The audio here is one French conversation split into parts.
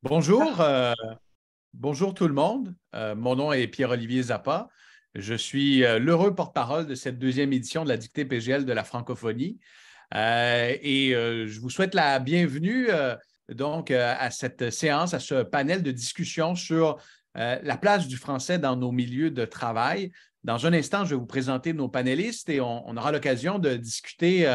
Bonjour, bonjour tout le monde. Mon nom est Pierre-Olivier Zappa. Je suis l'heureux porte-parole de cette deuxième édition de la dictée PGL de la francophonie. Je vous souhaite la bienvenue à cette séance, à ce panel de discussion sur la place du français dans nos milieux de travail. Dans un instant, je vais vous présenter nos panélistes et on aura l'occasion de discuter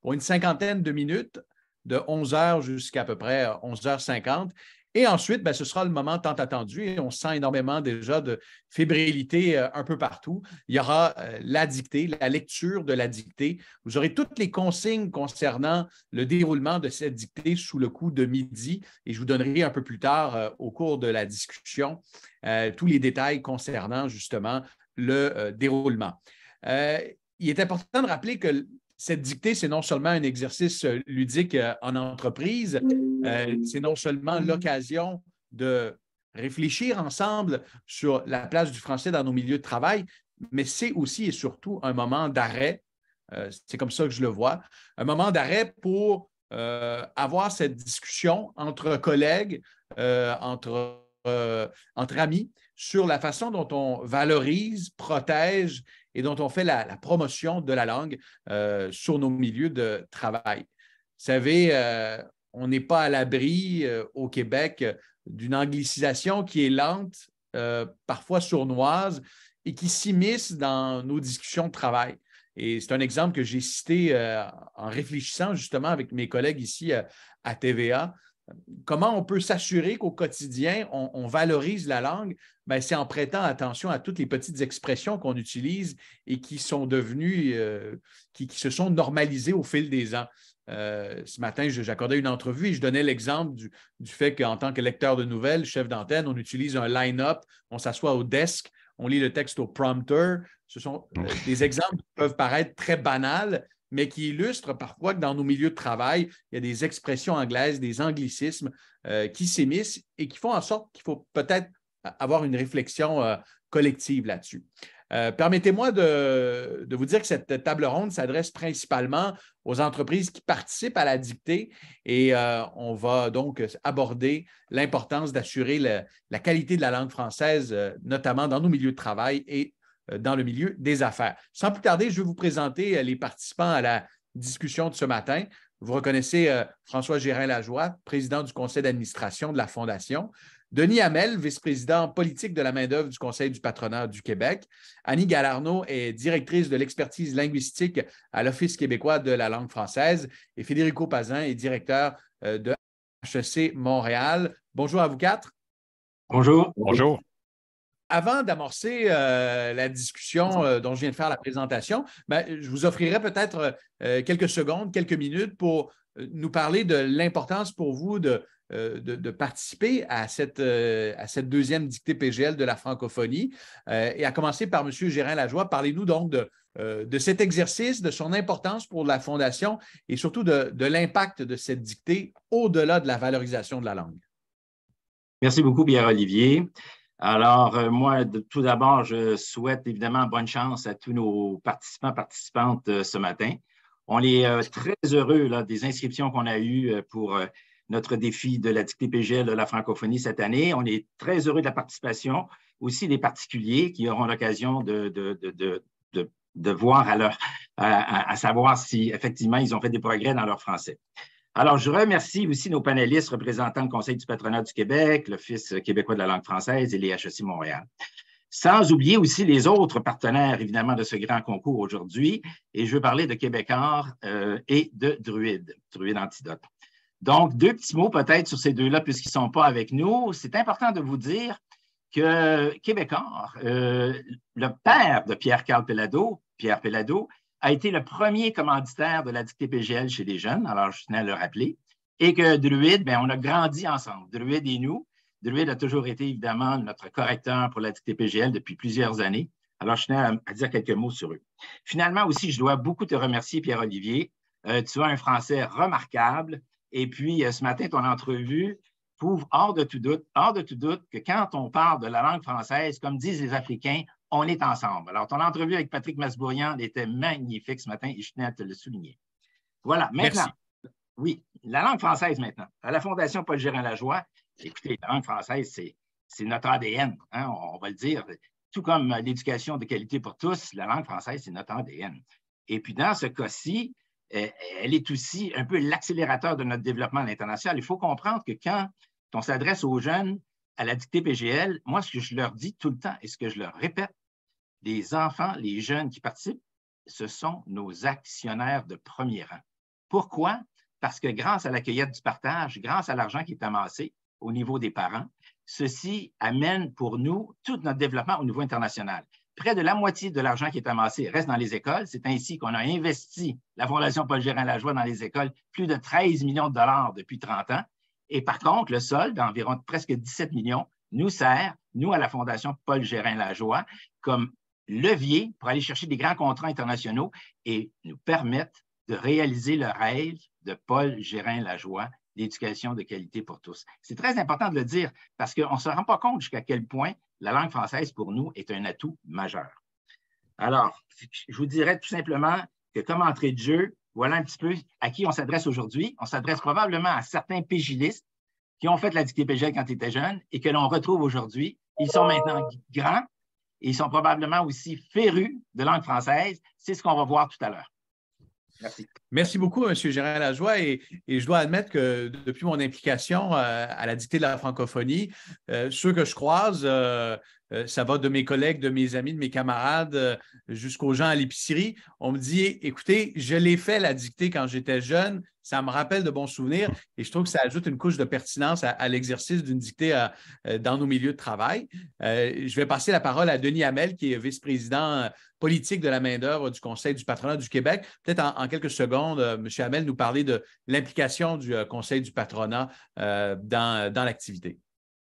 pour une cinquantaine de minutes, de 11 heures jusqu'à peu près 11h50. Et ensuite, ce sera le moment tant attendu et on sent énormément déjà de fébrilité un peu partout. Il y aura la dictée, la lecture de la dictée. Vous aurez toutes les consignes concernant le déroulement de cette dictée sous le coup de midi et je vous donnerai un peu plus tard au cours de la discussion tous les détails concernant justement le déroulement. Il est important de rappeler que cette dictée, c'est non seulement un exercice ludique en entreprise, c'est non seulement l'occasion de réfléchir ensemble sur la place du français dans nos milieux de travail, mais c'est aussi et surtout un moment d'arrêt, c'est comme ça que je le vois, un moment d'arrêt pour avoir cette discussion entre collègues, entre amis, sur la façon dont on valorise, protège et dont on fait la promotion de la langue sur nos milieux de travail. Vous savez, on n'est pas à l'abri au Québec d'une anglicisation qui est lente, parfois sournoise, et qui s'immisce dans nos discussions de travail. Et c'est un exemple que j'ai cité en réfléchissant justement avec mes collègues ici à TVA. Comment on peut s'assurer qu'au quotidien, on valorise la langue? C'est en prêtant attention à toutes les petites expressions qu'on utilise et qui sont devenues, qui se sont normalisées au fil des ans. Ce matin, j'accordais une entrevue et je donnais l'exemple du fait qu'en tant que lecteur de nouvelles, chef d'antenne, on utilise un line-up, on s'assoit au desk, on lit le texte au prompter. Ce sont des exemples qui peuvent paraître très banals, mais qui illustrent parfois que dans nos milieux de travail, il y a des expressions anglaises, des anglicismes qui s'émissent et qui font en sorte qu'il faut peut-être avoir une réflexion collective là-dessus. Permettez-moi de vous dire que cette table ronde s'adresse principalement aux entreprises qui participent à la dictée et on va donc aborder l'importance d'assurer la qualité de la langue française, notamment dans nos milieux de travail et dans le milieu des affaires. Sans plus tarder, je vais vous présenter les participants à la discussion de ce matin. Vous reconnaissez François Gérin-Lajoie, président du conseil d'administration de la Fondation. Denis Hamel, vice-président politique de la main-d'œuvre du Conseil du patronat du Québec. Annie Galarno est directrice de l'expertise linguistique à l'Office québécois de la langue française. Et Federico Pazin est directeur de HEC Montréal. Bonjour à vous quatre. Bonjour. Bonjour. Avant d'amorcer la discussion dont je viens de faire la présentation, je vous offrirai peut-être quelques secondes, quelques minutes pour nous parler de l'importance pour vous de participer à cette deuxième dictée PGL de la francophonie. Et à commencer par M. Gérin-Lajoie, parlez-nous donc de cet exercice, de son importance pour la Fondation et surtout de l'impact de cette dictée au-delà de la valorisation de la langue. Merci beaucoup, Pierre-Olivier. Alors, moi, tout d'abord, je souhaite évidemment bonne chance à tous nos participants, participantes ce matin. On est très heureux là, des inscriptions qu'on a eues pour notre défi de la dictée PGL de la francophonie cette année. On est très heureux de la participation, aussi des particuliers qui auront l'occasion de voir à savoir si effectivement ils ont fait des progrès dans leur français. Alors, je remercie aussi nos panélistes représentants le Conseil du patronat du Québec, l'Office québécois de la langue française et les HEC Montréal. Sans oublier aussi les autres partenaires, évidemment, de ce grand concours aujourd'hui. Et je veux parler de Québécois et de Druide Antidote. Donc, deux petits mots peut-être sur ces deux-là, puisqu'ils ne sont pas avec nous. C'est important de vous dire que Québécois, le père de Pierre-Carl Péladeau, Pierre Péladeau, a été le premier commanditaire de la dictée PGL chez les jeunes, alors je tenais à le rappeler, et que Druide, on a grandi ensemble, Druide et nous. Druide a toujours été évidemment notre correcteur pour la dictée PGL depuis plusieurs années, alors je tenais à dire quelques mots sur eux. Finalement aussi, je dois beaucoup te remercier, Pierre-Olivier. Tu as un français remarquable, et puis ce matin, ton entrevue prouve hors de tout doute que quand on parle de la langue française, comme disent les Africains, on est ensemble. Alors, ton entrevue avec Patrick Masbourian était magnifique ce matin et je tenais à te le souligner. Voilà, maintenant, Oui, la langue française maintenant. À la Fondation Paul Gérin-Lajoie, écoutez, la langue française, c'est notre ADN, hein, on va le dire. Tout comme l'éducation de qualité pour tous, la langue française, c'est notre ADN. Et puis, dans ce cas-ci, elle est aussi un peu l'accélérateur de notre développement à l'international. Il faut comprendre que quand on s'adresse aux jeunes à la dictée PGL, moi, ce que je leur dis tout le temps et ce que je leur répète, les enfants, les jeunes qui participent, ce sont nos actionnaires de premier rang. Pourquoi? Parce que grâce à la cueillette du partage, grâce à l'argent qui est amassé au niveau des parents, ceci amène pour nous tout notre développement au niveau international. Près de la moitié de l'argent qui est amassé reste dans les écoles. C'est ainsi qu'on a investi la Fondation Paul Gérin-Lajoie dans les écoles plus de 13 millions de dollars depuis 30 ans. Et par contre, le solde d'environ presque 17 millions nous sert, nous, à la Fondation Paul Gérin-Lajoie, comme levier pour aller chercher des grands contrats internationaux et nous permettre de réaliser le rêve de Paul Gérin-Lajoie, l'éducation de qualité pour tous. C'est très important de le dire parce qu'on ne se rend pas compte jusqu'à quel point la langue française, pour nous, est un atout majeur. Alors, je vous dirais tout simplement que comme entrée de jeu, voilà un petit peu à qui on s'adresse aujourd'hui. On s'adresse probablement à certains pégilistes qui ont fait la dictée PGL quand ils étaient jeunes et que l'on retrouve aujourd'hui. Ils sont maintenant grands et ils sont probablement aussi férus de langue française. C'est ce qu'on va voir tout à l'heure. Merci. Merci beaucoup, M. Gérin-Lajoie. Et je dois admettre que depuis mon implication à la dictée de la francophonie, ceux que je croise, ça va de mes collègues, de mes amis, de mes camarades, jusqu'aux gens à l'épicerie. On me dit, écoutez, je l'ai fait la dictée quand j'étais jeune, ça me rappelle de bons souvenirs et je trouve que ça ajoute une couche de pertinence à l'exercice d'une dictée dans nos milieux de travail. Je vais passer la parole à Denis Hamel, qui est vice-président politique de la main-d'œuvre du Conseil du patronat du Québec. Peut-être en quelques secondes, M. Hamel nous parler de l'implication du Conseil du patronat dans l'activité.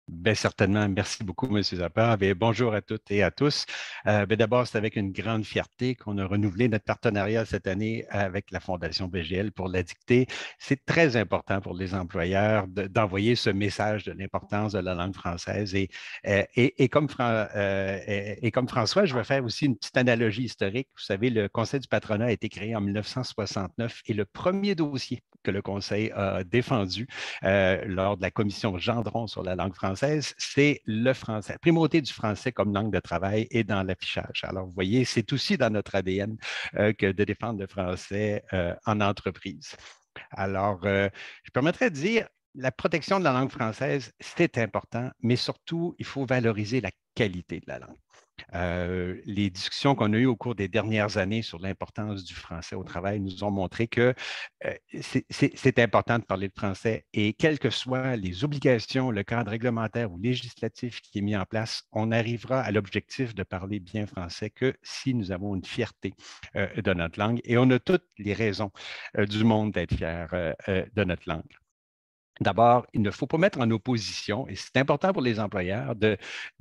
Bien, certainement. Merci beaucoup, M. Zappa. Bonjour à toutes et à tous. D'abord, c'est avec une grande fierté qu'on a renouvelé notre partenariat cette année avec la Fondation PGL pour la dictée. C'est très important pour les employeurs d'envoyer ce message de l'importance de la langue française. Et comme François, je vais faire aussi une petite analogie historique. Vous savez, le Conseil du patronat a été créé en 1969 et le premier dossier que le Conseil a défendu lors de la commission Gendron sur la langue française, c'est le français, la primauté du français comme langue de travail et dans l'affichage. Alors, vous voyez, c'est aussi dans notre ADN que de défendre le français en entreprise. Alors, je permettrais de dire, la protection de la langue française, c'est important, mais surtout, il faut valoriser la qualité de la langue. Les discussions qu'on a eues au cours des dernières années sur l'importance du français au travail nous ont montré que c'est important de parler de français et quelles que soient les obligations, le cadre réglementaire ou législatif qui est mis en place, on arrivera à l'objectif de parler bien français que si nous avons une fierté de notre langue et on a toutes les raisons du monde d'être fiers de notre langue. D'abord, il ne faut pas mettre en opposition, et c'est important pour les employeurs de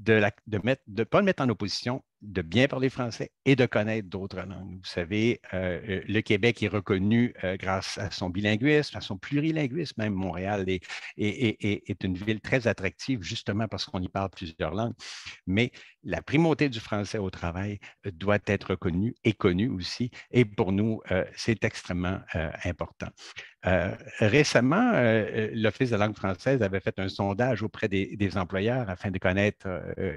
ne pas le mettre en opposition, de bien parler français et de connaître d'autres langues. Vous savez, le Québec est reconnu grâce à son bilinguisme, à son plurilinguisme. Même Montréal est une ville très attractive justement parce qu'on y parle plusieurs langues. Mais la primauté du français au travail doit être reconnue et connue aussi. Et pour nous, c'est extrêmement important. Récemment, l'Office de la langue française avait fait un sondage auprès des employeurs afin de connaître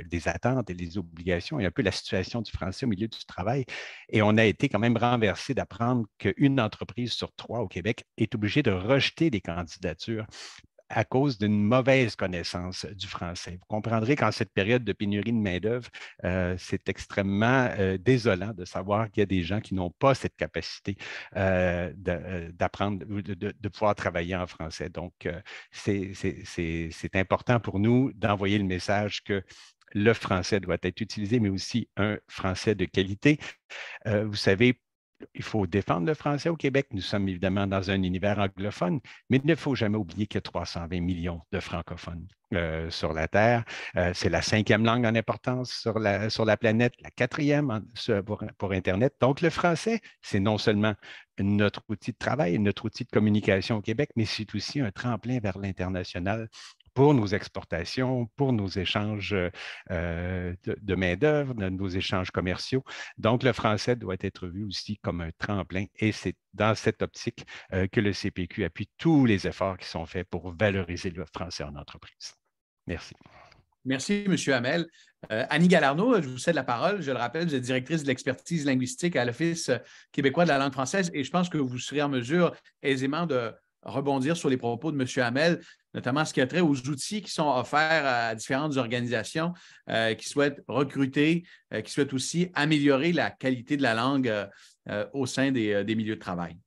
des attentes et les obligations et un peu la situation du français au milieu du travail. Et on a été quand même renversé d'apprendre qu'une entreprise sur 3 au Québec est obligée de rejeter des candidatures à cause d'une mauvaise connaissance du français. Vous comprendrez qu'en cette période de pénurie de main-d'œuvre, c'est extrêmement désolant de savoir qu'il y a des gens qui n'ont pas cette capacité d'apprendre, de pouvoir travailler en français. Donc, c'est important pour nous d'envoyer le message que le français doit être utilisé, mais aussi un français de qualité. Vous savez, il faut défendre le français au Québec. Nous sommes évidemment dans un univers anglophone, mais il ne faut jamais oublier qu'il y a 320 millions de francophones sur la Terre. C'est la 5e langue en importance sur la planète, la 4e pour Internet. Donc, le français, c'est non seulement notre outil de travail, notre outil de communication au Québec, mais c'est aussi un tremplin vers l'international pour nos exportations, pour nos échanges de main-d'œuvre, nos échanges commerciaux. Donc, le français doit être vu aussi comme un tremplin et c'est dans cette optique que le CPQ appuie tous les efforts qui sont faits pour valoriser le français en entreprise. Merci. Merci, M. Hamel. Annie Galarneau, je vous cède la parole. Je le rappelle, vous êtes directrice de l'expertise linguistique à l'Office québécois de la langue française et je pense que vous serez en mesure aisément de rebondir sur les propos de M. Hamel, notamment ce qui a trait aux outils qui sont offerts à différentes organisations qui souhaitent recruter, qui souhaitent aussi améliorer la qualité de la langue au sein des milieux de travail.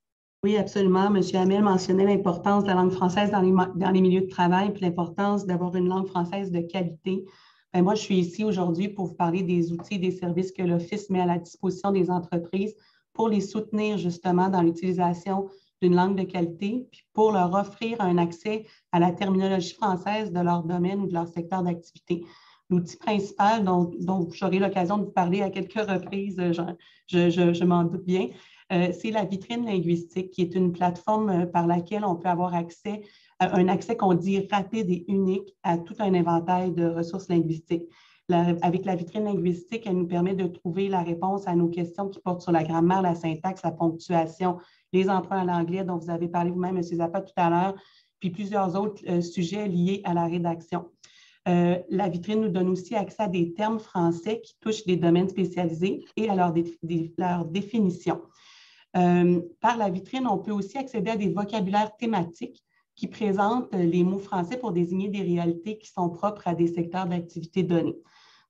Oui, absolument. M. Hamel mentionnait l'importance de la langue française dans les milieux de travail puis l'importance d'avoir une langue française de qualité. Bien, moi, je suis ici aujourd'hui pour vous parler des outils et des services que l'Office met à la disposition des entreprises pour les soutenir justement dans l'utilisation d'une langue de qualité, puis pour leur offrir un accès à la terminologie française de leur domaine ou de leur secteur d'activité. L'outil principal dont j'aurai l'occasion de vous parler à quelques reprises, je m'en doute bien, c'est la vitrine linguistique, qui est une plateforme par laquelle on peut avoir accès, un accès qu'on dit rapide et unique à tout un éventail de ressources linguistiques. Avec la vitrine linguistique, elle nous permet de trouver la réponse à nos questions qui portent sur la grammaire, la syntaxe, la ponctuation, les emprunts à l'anglais dont vous avez parlé vous-même, M. Zappa, tout à l'heure, puis plusieurs autres sujets liés à la rédaction. La vitrine nous donne aussi accès à des termes français qui touchent des domaines spécialisés et à leur définition. Par la vitrine, on peut aussi accéder à des vocabulaires thématiques qui présentent les mots français pour désigner des réalités qui sont propres à des secteurs d'activité donnés.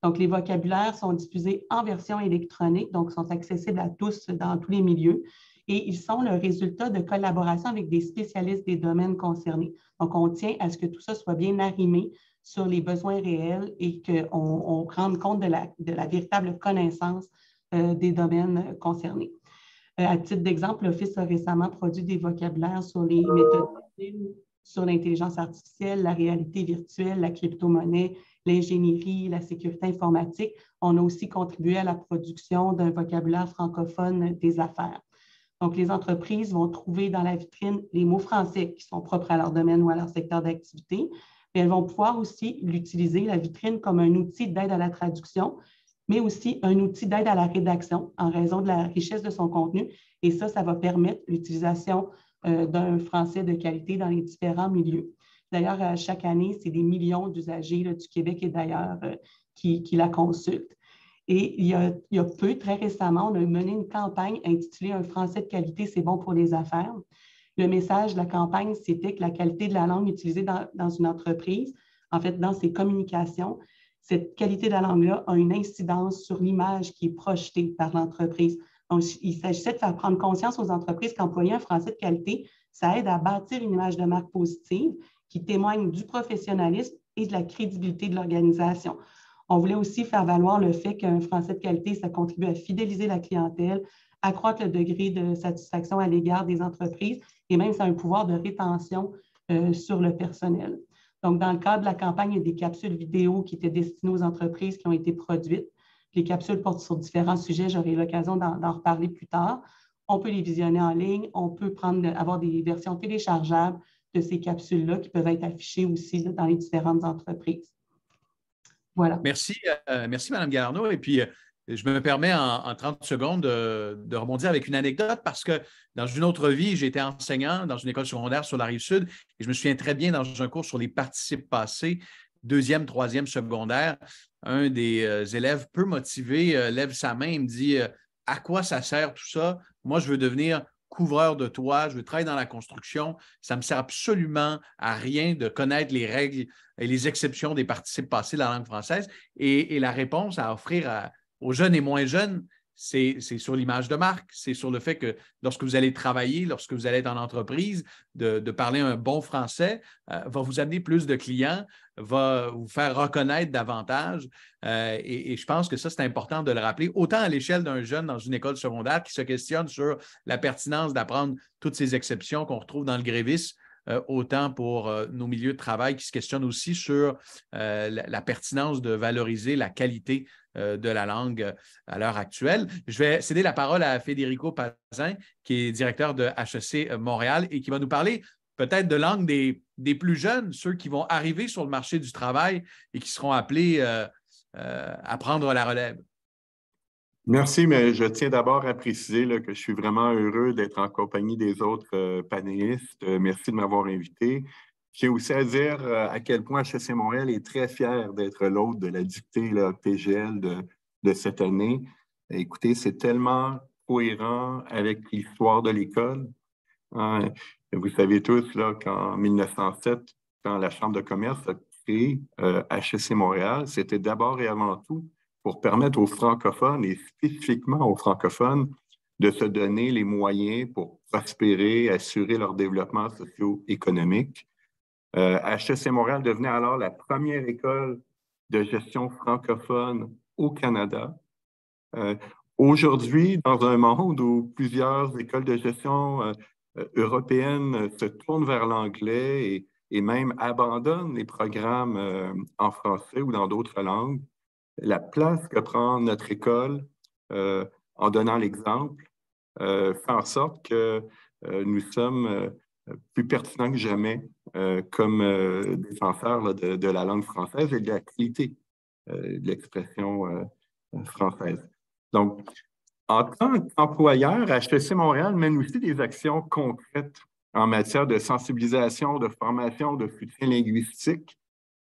Donc, les vocabulaires sont diffusés en version électronique, donc sont accessibles à tous dans tous les milieux, et ils sont le résultat de collaboration avec des spécialistes des domaines concernés. Donc, on tient à ce que tout ça soit bien arrimé sur les besoins réels et qu'on rende compte de la véritable connaissance des domaines concernés. À titre d'exemple, l'Office a récemment produit des vocabulaires sur les méthodes, sur l'intelligence artificielle, la réalité virtuelle, la crypto-monnaie, l'ingénierie, la sécurité informatique. On a aussi contribué à la production d'un vocabulaire francophone des affaires. Donc, les entreprises vont trouver dans la vitrine les mots français qui sont propres à leur domaine ou à leur secteur d'activité, mais elles vont pouvoir aussi l'utiliser, la vitrine, comme un outil d'aide à la traduction, mais aussi un outil d'aide à la rédaction en raison de la richesse de son contenu. Et ça va permettre l'utilisation d'un français de qualité dans les différents milieux. D'ailleurs, chaque année, c'est des millions d'usagers du Québec et d'ailleurs qui la consultent. Et il y a peu, très récemment, on a mené une campagne intitulée « Un français de qualité, c'est bon pour les affaires ». Le message de la campagne, c'était que la qualité de la langue utilisée dans une entreprise, en fait, dans ses communications, cette qualité de la langue-là a une incidence sur l'image qui est projetée par l'entreprise. Donc, il s'agissait de faire prendre conscience aux entreprises qu'employer un français de qualité, ça aide à bâtir une image de marque positive qui témoigne du professionnalisme et de la crédibilité de l'organisation. On voulait aussi faire valoir le fait qu'un français de qualité, ça contribue à fidéliser la clientèle, accroître le degré de satisfaction à l'égard des entreprises et même ça a un pouvoir de rétention sur le personnel. Donc, dans le cadre de la campagne, il y a des capsules vidéo qui étaient destinées aux entreprises qui ont été produites. Les capsules portent sur différents sujets. J'aurai l'occasion d'en reparler plus tard. On peut les visionner en ligne. On peut avoir des versions téléchargeables de ces capsules-là qui peuvent être affichées aussi dans les différentes entreprises. Voilà. Merci, Mme Galarneau. Et puis, je me permets en 30 secondes de rebondir avec une anecdote parce que dans une autre vie, j'étais enseignant dans une école secondaire sur la Rive-Sud et je me souviens très bien dans un cours sur les participes passés, 2e, 3e secondaire, un des élèves peu motivés lève sa main et me dit « À quoi ça sert tout ça? Moi, je veux devenir couvreur de toit, je veux travailler dans la construction. Ça ne me sert absolument à rien de connaître les règles et les exceptions des participes passés de la langue française. » Et la réponse à offrir aux jeunes et moins jeunes, c'est sur l'image de marque, c'est sur le fait que lorsque vous allez travailler, lorsque vous allez être en entreprise, de parler un bon français va vous amener plus de clients, va vous faire reconnaître davantage. Et je pense que ça, c'est important de le rappeler, autant à l'échelle d'un jeune dans une école secondaire qui se questionne sur la pertinence d'apprendre toutes ces exceptions qu'on retrouve dans le grévisme, autant pour nos milieux de travail qui se questionnent aussi sur la pertinence de valoriser la qualité de la langue à l'heure actuelle. Je vais céder la parole à Federico Pazin, qui est directeur de HEC Montréal et qui va nous parler peut-être de langue des des plus jeunes, ceux qui vont arriver sur le marché du travail et qui seront appelés à prendre la relève. Merci, mais je tiens d'abord à préciser là, que je suis vraiment heureux d'être en compagnie des autres panélistes. Merci de m'avoir invité. Je tiens aussi à dire à quel point HEC Montréal est très fier d'être l'hôte de la dictée là, PGL de cette année. Écoutez, c'est tellement cohérent avec l'histoire de l'école. Vous savez tous là, qu'en 1907, quand la Chambre de commerce a créé HEC Montréal, c'était d'abord et avant tout pour permettre aux francophones, et spécifiquement aux francophones, de se donner les moyens pour prospérer, assurer leur développement socio-économique. HEC Montréal devenait alors la première école de gestion francophone au Canada. Aujourd'hui, dans un monde où plusieurs écoles de gestion européennes se tournent vers l'anglais et même abandonnent les programmes en français ou dans d'autres langues, la place que prend notre école en donnant l'exemple fait en sorte que nous sommes plus pertinents que jamais comme défenseurs là, de la langue française et de la qualité de l'expression française. Donc, en tant qu'employeur, HEC Montréal mène aussi des actions concrètes en matière de sensibilisation, de formation, de soutien linguistique,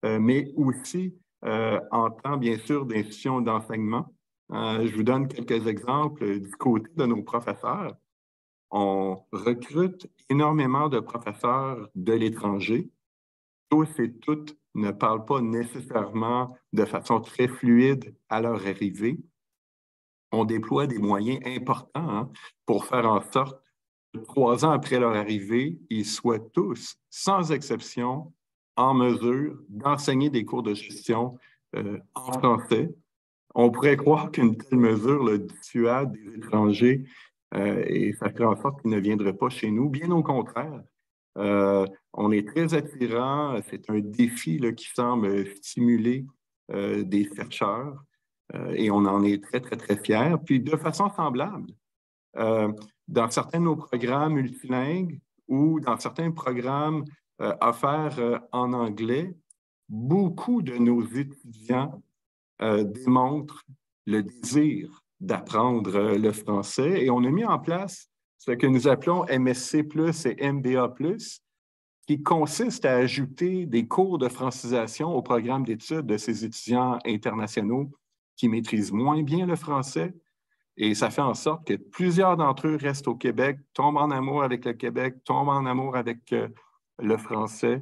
mais aussi en temps, bien sûr, d'institutions d'enseignement. Je vous donne quelques exemples du côté de nos professeurs. On recrute énormément de professeurs de l'étranger. Tous et toutes ne parlent pas nécessairement de façon très fluide à leur arrivée. On déploie des moyens importants pour faire en sorte que 3 ans après leur arrivée, ils soient tous, sans exception, en mesure d'enseigner des cours de gestion en français. On pourrait croire qu'une telle mesure le dissuade des étrangers et ça fait en sorte qu'ils ne viendraient pas chez nous. Bien au contraire, on est très attirant. C'est un défi là, qui semble stimuler des chercheurs et on en est très, très, très fiers. Puis de façon semblable, dans certains de nos programmes multilingues ou dans certains programmes offerts en anglais, beaucoup de nos étudiants démontrent le désir d'apprendre le français et on a mis en place ce que nous appelons MSC+, et MBA+, qui consiste à ajouter des cours de francisation au programme d'études de ces étudiants internationaux qui maîtrisent moins bien le français. Et ça fait en sorte que plusieurs d'entre eux restent au Québec, tombent en amour avec le Québec, tombent en amour avec le français.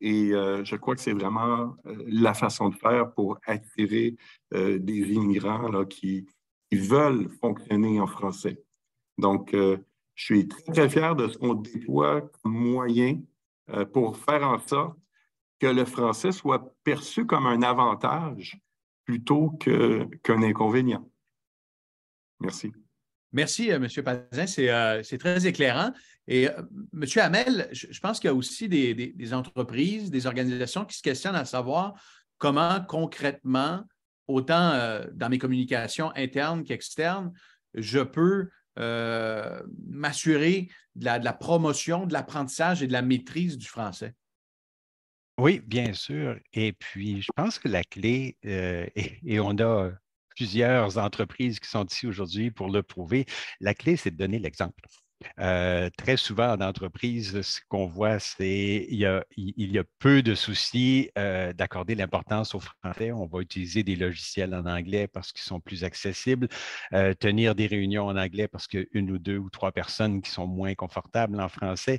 Et je crois que c'est vraiment la façon de faire pour attirer des immigrants là, qui veulent fonctionner en français. Donc, je suis très, très fier de ce qu'on déploie comme moyen pour faire en sorte que le français soit perçu comme un avantage plutôt qu'un inconvénient. Merci. Merci, M. Pazin. C'est très éclairant. Et M. Hamel, je pense qu'il y a aussi des entreprises, des organisations qui se questionnent à savoir comment concrètement, autant dans mes communications internes qu'externes, je peux m'assurer de la promotion, de l'apprentissage et de la maîtrise du français. Oui, bien sûr. Et puis, je pense que la clé, et on a plusieurs entreprises qui sont ici aujourd'hui pour le prouver, la clé, c'est de donner l'exemple. Très souvent en entreprise, ce qu'on voit, c'est qu'il y a peu de soucis d'accorder l'importance au français. On va utiliser des logiciels en anglais parce qu'ils sont plus accessibles, tenir des réunions en anglais parce qu'il y a 1 ou 2 ou 3 personnes qui sont moins confortables en français.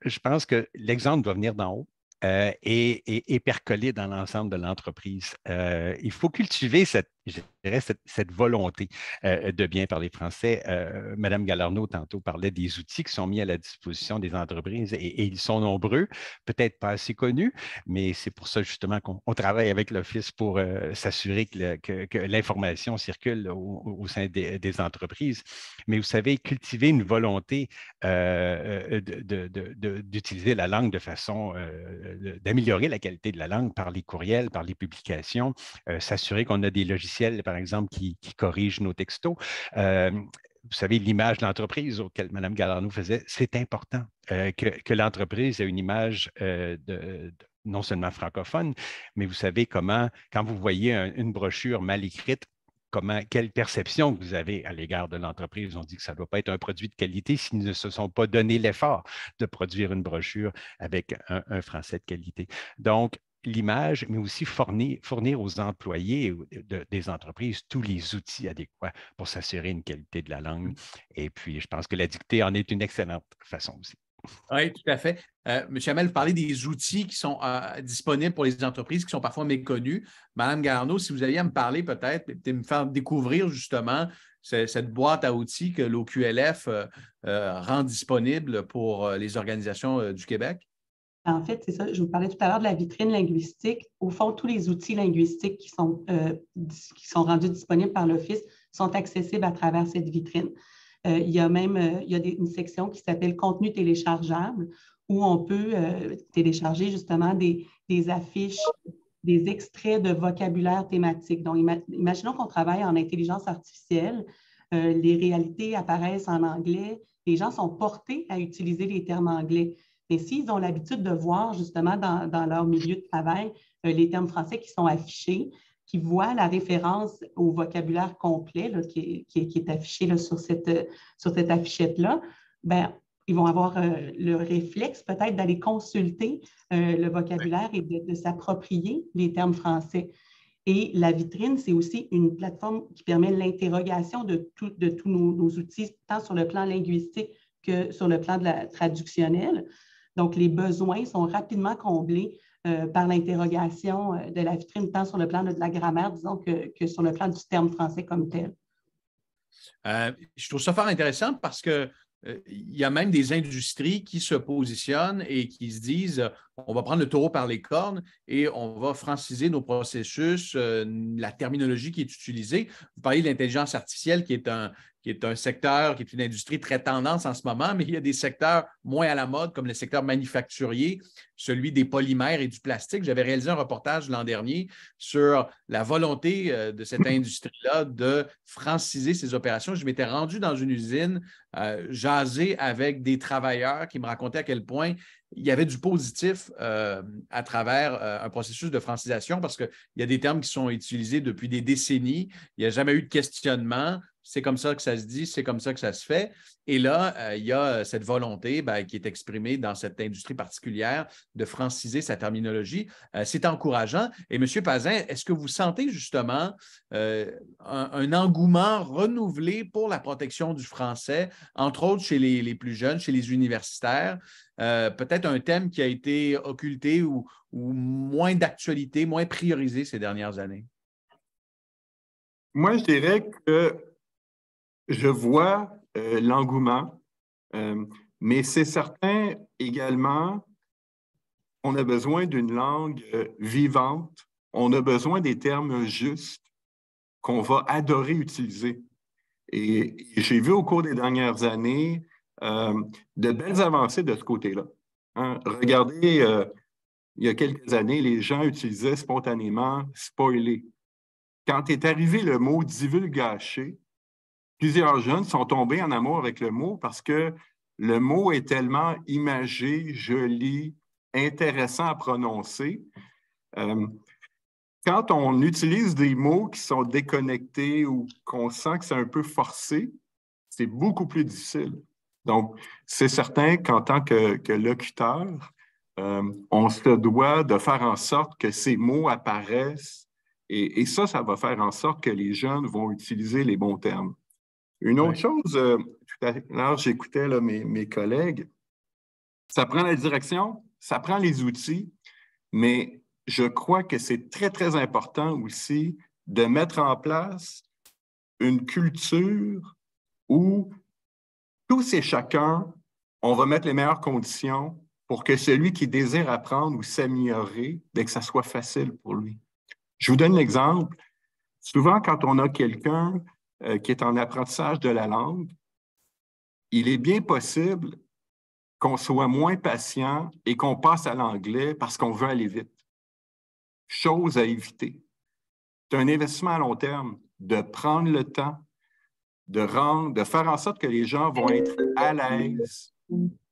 Je pense que l'exemple doit venir d'en haut. Et percoler dans l'ensemble de l'entreprise. Il faut cultiver cette volonté de bien parler français. Madame Galarneau, tantôt, parlait des outils qui sont mis à la disposition des entreprises et ils sont nombreux, peut-être pas assez connus, mais c'est pour ça justement qu'on travaille avec l'Office pour s'assurer que l'information circule au sein des entreprises. Mais vous savez, cultiver une volonté d'utiliser la langue de façon d'améliorer la qualité de la langue par les courriels, par les publications, s'assurer qu'on a des logiciels, par exemple, qui corrigent nos textos. vous savez, l'image de l'entreprise auquel Mme Galarneau faisait, c'est important que l'entreprise ait une image non seulement francophone, mais vous savez comment, quand vous voyez une brochure mal écrite, quelle perception vous avez à l'égard de l'entreprise. On dit que ça ne doit pas être un produit de qualité s'ils ne se sont pas donné l'effort de produire une brochure avec un français de qualité. Donc, l'image, mais aussi fournir aux employés des entreprises tous les outils adéquats pour s'assurer une qualité de la langue. Et puis, je pense que la dictée en est une excellente façon aussi. Oui, tout à fait. M. Hamel, vous parlez des outils qui sont disponibles pour les entreprises qui sont parfois méconnus. Mme Galarneau, si vous aviez à me parler peut-être me faire découvrir justement cette boîte à outils que l'OQLF rend disponible pour les organisations du Québec. En fait, c'est ça. Je vous parlais tout à l'heure de la vitrine linguistique. Au fond, tous les outils linguistiques qui sont rendus disponibles par l'Office sont accessibles à travers cette vitrine. Il y a même une section qui s'appelle « Contenu téléchargeable » où on peut télécharger justement des affiches, des extraits de vocabulaire thématique. Donc, imaginons qu'on travaille en intelligence artificielle, les réalités apparaissent en anglais, les gens sont portés à utiliser les termes anglais. Mais s'ils ont l'habitude de voir justement dans leur milieu de travail les termes français qui sont affichés, qui voient la référence au vocabulaire complet là, qui est affiché là, sur cette affichette-là, ben, ils vont avoir le réflexe peut-être d'aller consulter le vocabulaire et de s'approprier les termes français. Et la vitrine, c'est aussi une plateforme qui permet l'interrogation de tous nos outils, tant sur le plan linguistique que sur le plan de la traductionnel. Donc, les besoins sont rapidement comblés par l'interrogation de la vitrine, tant sur le plan de la grammaire, disons, que sur le plan du terme français comme tel. Je trouve ça fort intéressant parce que il y a même des industries qui se positionnent et qui se disent on va prendre le taureau par les cornes et on va franciser nos processus, la terminologie qui est utilisée. Vous parlez de l'intelligence artificielle qui est un secteur, qui est une industrie très tendance en ce moment, mais il y a des secteurs moins à la mode, comme le secteur manufacturier, celui des polymères et du plastique. J'avais réalisé un reportage l'an dernier sur la volonté de cette industrie-là de franciser ses opérations. Je m'étais rendu dans une usine, jaser avec des travailleurs qui me racontaient à quel point il y avait du positif à travers un processus de francisation parce qu'il y a des termes qui sont utilisés depuis des décennies. Il n'y a jamais eu de questionnement. C'est comme ça que ça se dit, c'est comme ça que ça se fait. Et là, il y a cette volonté qui est exprimée dans cette industrie particulière de franciser sa terminologie. C'est encourageant. Et M. Pazin, est-ce que vous sentez justement un engouement renouvelé pour la protection du français, entre autres chez les plus jeunes, chez les universitaires? Peut-être un thème qui a été occulté ou moins d'actualité, moins priorisé ces dernières années? Moi, je dirais que je vois l'engouement, mais c'est certain également qu'on a besoin d'une langue vivante, on a besoin des termes justes qu'on va adorer utiliser. Et j'ai vu au cours des dernières années de belles avancées de ce côté-là. Hein? Regardez, il y a quelques années, les gens utilisaient spontanément « spoiler ». Quand est arrivé le mot « divulgacher », plusieurs jeunes sont tombés en amour avec le mot parce que le mot est tellement imagé, joli, intéressant à prononcer. Quand on utilise des mots qui sont déconnectés ou qu'on sent que c'est un peu forcé, c'est beaucoup plus difficile. Donc, c'est certain qu'en tant que locuteur, on se doit de faire en sorte que ces mots apparaissent et ça va faire en sorte que les jeunes vont utiliser les bons termes. Une autre chose, tout à l'heure, j'écoutais mes collègues, ça prend la direction, ça prend les outils, mais je crois que c'est très, très important aussi de mettre en place une culture où tous et chacun, on va mettre les meilleures conditions pour que celui qui désire apprendre ou s'améliorer, que ça soit facile pour lui. Je vous donne l'exemple. Souvent, quand on a quelqu'un qui est en apprentissage de la langue, il est bien possible qu'on soit moins patient et qu'on passe à l'anglais parce qu'on veut aller vite. Chose à éviter. C'est un investissement à long terme de prendre le temps, de faire en sorte que les gens vont être à l'aise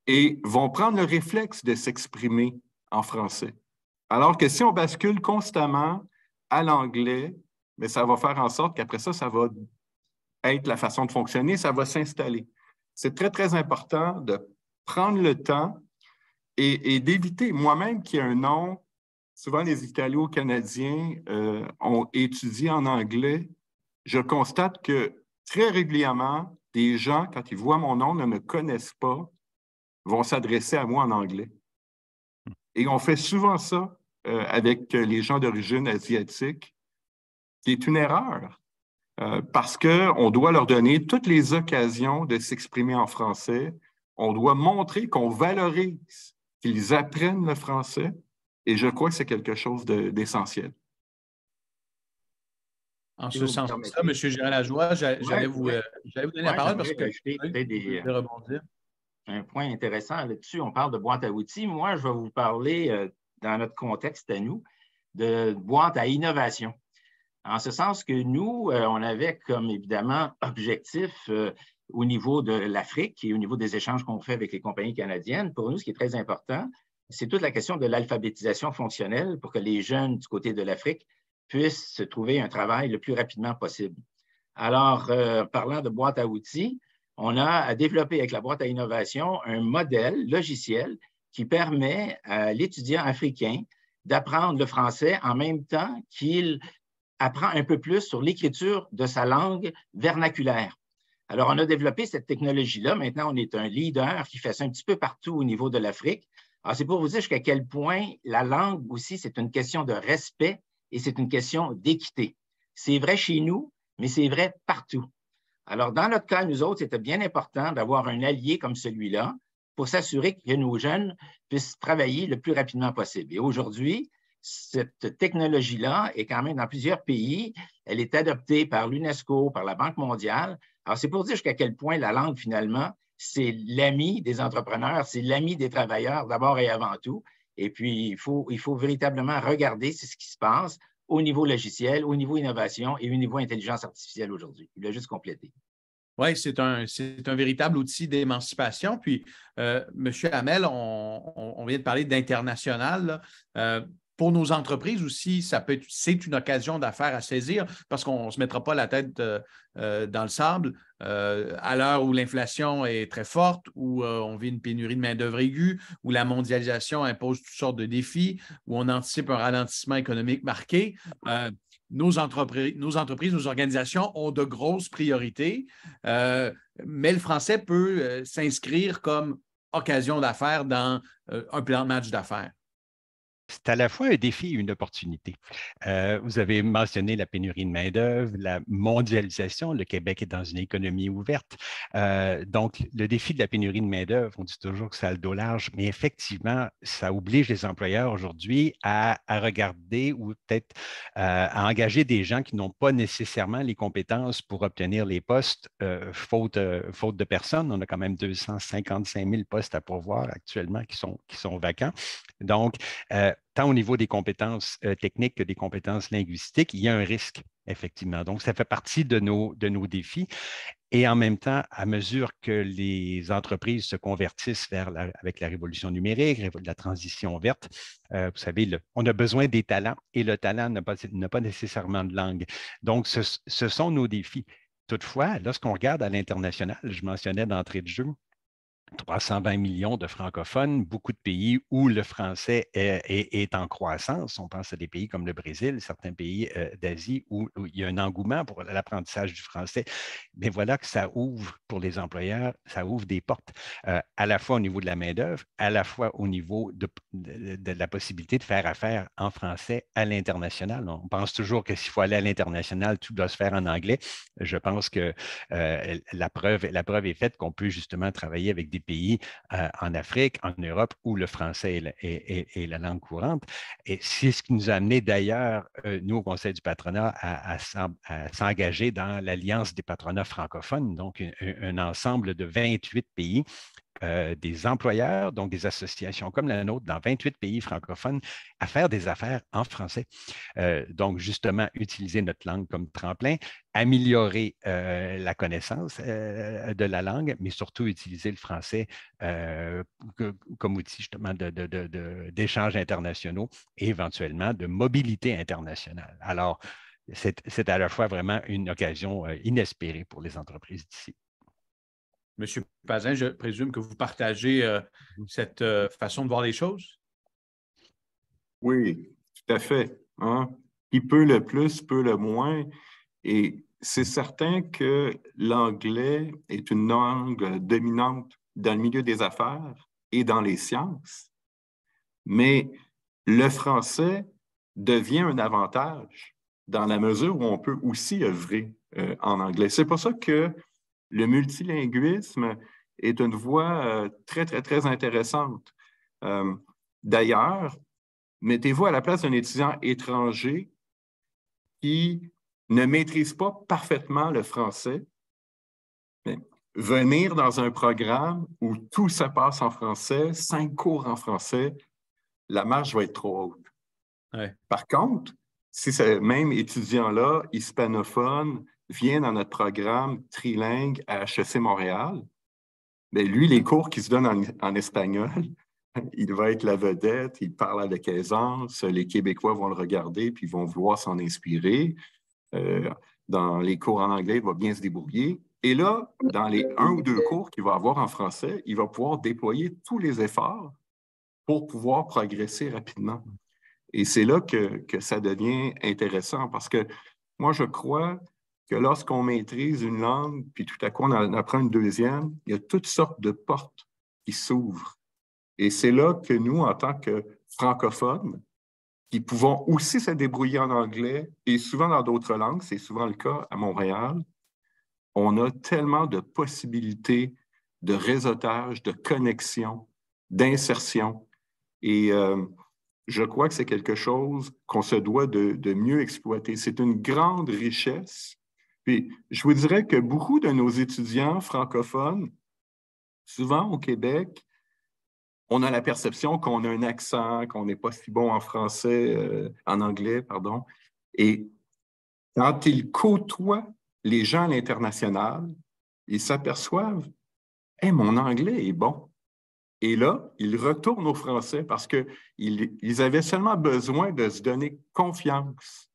et vont prendre le réflexe de s'exprimer en français. Alors que si on bascule constamment à l'anglais, mais ça va faire en sorte qu'après ça, ça va être la façon de fonctionner, ça va s'installer. C'est très, très important de prendre le temps et d'éviter. Moi-même, qui ai un nom, souvent les Italo-Canadiens ont étudié en anglais, je constate que très régulièrement, des gens, quand ils voient mon nom, ne me connaissent pas, vont s'adresser à moi en anglais. Et on fait souvent ça avec les gens d'origine asiatique, qui est une erreur. Parce qu'on doit leur donner toutes les occasions de s'exprimer en français. On doit montrer qu'on valorise, qu'ils apprennent le français. Et je crois que c'est quelque chose d'essentiel. En ce sens-là, M. Gérald-Lajoie, j'allais vous donner la parole parce que je vais rebondir. Un point intéressant là-dessus, on parle de boîte à outils. Moi, je vais vous parler, dans notre contexte à nous, de boîte à innovation. En ce sens que nous, on avait comme évidemment objectif au niveau de l'Afrique et au niveau des échanges qu'on fait avec les compagnies canadiennes. Pour nous, ce qui est très important, c'est toute la question de l'alphabétisation fonctionnelle pour que les jeunes du côté de l'Afrique puissent se trouver un travail le plus rapidement possible. Alors, parlant de boîte à outils, on a développé avec la boîte à innovation un modèle logiciel qui permet à l'étudiant africain d'apprendre le français en même temps qu'il apprend un peu plus sur l'écriture de sa langue vernaculaire. Alors, on a développé cette technologie-là. Maintenant, on est un leader qui fait ça un petit peu partout au niveau de l'Afrique. Alors, c'est pour vous dire jusqu'à quel point la langue aussi, c'est une question de respect et c'est une question d'équité. C'est vrai chez nous, mais c'est vrai partout. Alors, dans notre cas, nous autres, c'était bien important d'avoir un allié comme celui-là pour s'assurer que nos jeunes puissent travailler le plus rapidement possible. Et aujourd'hui, cette technologie-là est quand même dans plusieurs pays. Elle est adoptée par l'UNESCO, par la Banque mondiale. Alors, c'est pour dire jusqu'à quel point la langue, finalement, c'est l'ami des entrepreneurs, c'est l'ami des travailleurs d'abord et avant tout. Et puis, il faut véritablement regarder ce qui se passe au niveau logiciel, au niveau innovation et au niveau intelligence artificielle aujourd'hui. Il a juste complété. Oui, c'est un véritable outil d'émancipation. Puis, M. Hamel, on vient de parler d'international. Pour nos entreprises aussi, c'est une occasion d'affaires à saisir parce qu'on ne se mettra pas la tête dans le sable à l'heure où l'inflation est très forte, où on vit une pénurie de main-d'œuvre aiguë, où la mondialisation impose toutes sortes de défis, où on anticipe un ralentissement économique marqué. Nos entreprises, nos organisations ont de grosses priorités, mais le français peut s'inscrire comme occasion d'affaires dans un plan de match d'affaires. C'est à la fois un défi et une opportunité. Vous avez mentionné la pénurie de main-d'œuvre, la mondialisation. Le Québec est dans une économie ouverte. Donc, le défi de la pénurie de main-d'œuvre, on dit toujours que ça a le dos large, mais effectivement, ça oblige les employeurs aujourd'hui à regarder ou peut-être à engager des gens qui n'ont pas nécessairement les compétences pour obtenir les postes, faute de personnes. On a quand même 255 000 postes à pourvoir actuellement qui sont vacants. Donc, tant au niveau des compétences techniques que des compétences linguistiques, il y a un risque, effectivement. Donc, ça fait partie de nos défis. Et en même temps, à mesure que les entreprises se convertissent avec la révolution numérique, la transition verte, vous savez, on a besoin des talents et le talent n'a pas nécessairement de langue. Donc, ce sont nos défis. Toutefois, lorsqu'on regarde à l'international, je mentionnais d'entrée de jeu, 320 millions de francophones, beaucoup de pays où le français est en croissance. On pense à des pays comme le Brésil, certains pays d'Asie où il y a un engouement pour l'apprentissage du français. Mais voilà que ça ouvre pour les employeurs, ça ouvre des portes à la fois au niveau de la main-d'œuvre, à la fois au niveau de la possibilité de faire affaire en français à l'international. On pense toujours que s'il faut aller à l'international, tout doit se faire en anglais. Je pense que la preuve est faite qu'on peut justement travailler avec des pays en Afrique, en Europe, où le français est la langue courante. Et c'est ce qui nous a amené d'ailleurs, nous, au Conseil du patronat, à s'engager dans l'Alliance des patronats francophones, donc un ensemble de 28 pays des employeurs, donc des associations comme la nôtre dans 28 pays francophones, à faire des affaires en français. Donc, justement, utiliser notre langue comme tremplin, améliorer la connaissance de la langue, mais surtout utiliser le français comme outil justement d'échanges internationaux et éventuellement de mobilité internationale. Alors, c'est à la fois vraiment une occasion inespérée pour les entreprises d'ici. Monsieur Pazin, je présume que vous partagez cette façon de voir les choses? Oui, tout à fait. Hein? Qui peut le plus, peut le moins. Et c'est certain que l'anglais est une langue dominante dans le milieu des affaires et dans les sciences, mais le français devient un avantage dans la mesure où on peut aussi œuvrer en anglais. C'est pour ça que le multilinguisme est une voie très, très, très intéressante. D'ailleurs, mettez-vous à la place d'un étudiant étranger qui ne maîtrise pas parfaitement le français. Mais venir dans un programme où tout se passe en français, 5 cours en français, la marge va être trop haute. Ouais. Par contre, si ce même étudiant-là, hispanophone, vient dans notre programme trilingue à HEC Montréal, bien, lui, les cours qui se donnent en espagnol, il va être la vedette, il parle avec aisance, les Québécois vont le regarder puis ils vont vouloir s'en inspirer. Dans les cours en anglais, il va bien se débrouiller. Et là, dans les 1 ou 2 cours qu'il va avoir en français, il va pouvoir déployer tous les efforts pour pouvoir progresser rapidement. Et c'est là que ça devient intéressant parce que moi, je crois que lorsqu'on maîtrise une langue, puis tout à coup, on en apprend une deuxième, il y a toutes sortes de portes qui s'ouvrent. Et c'est là que nous, en tant que francophones, qui pouvons aussi se débrouiller en anglais et souvent dans d'autres langues, c'est souvent le cas à Montréal, on a tellement de possibilités de réseautage, de connexion, d'insertion. Et je crois que c'est quelque chose qu'on se doit de mieux exploiter. C'est une grande richesse. Puis, je vous dirais que beaucoup de nos étudiants francophones, souvent au Québec, on a la perception qu'on a un accent, qu'on n'est pas si bon en français, en anglais, pardon. Et quand ils côtoient les gens à l'international, ils s'aperçoivent « Hey, mon anglais est bon ». Et là, ils retournent au français parce qu'ils avaient seulement besoin de se donner confiance.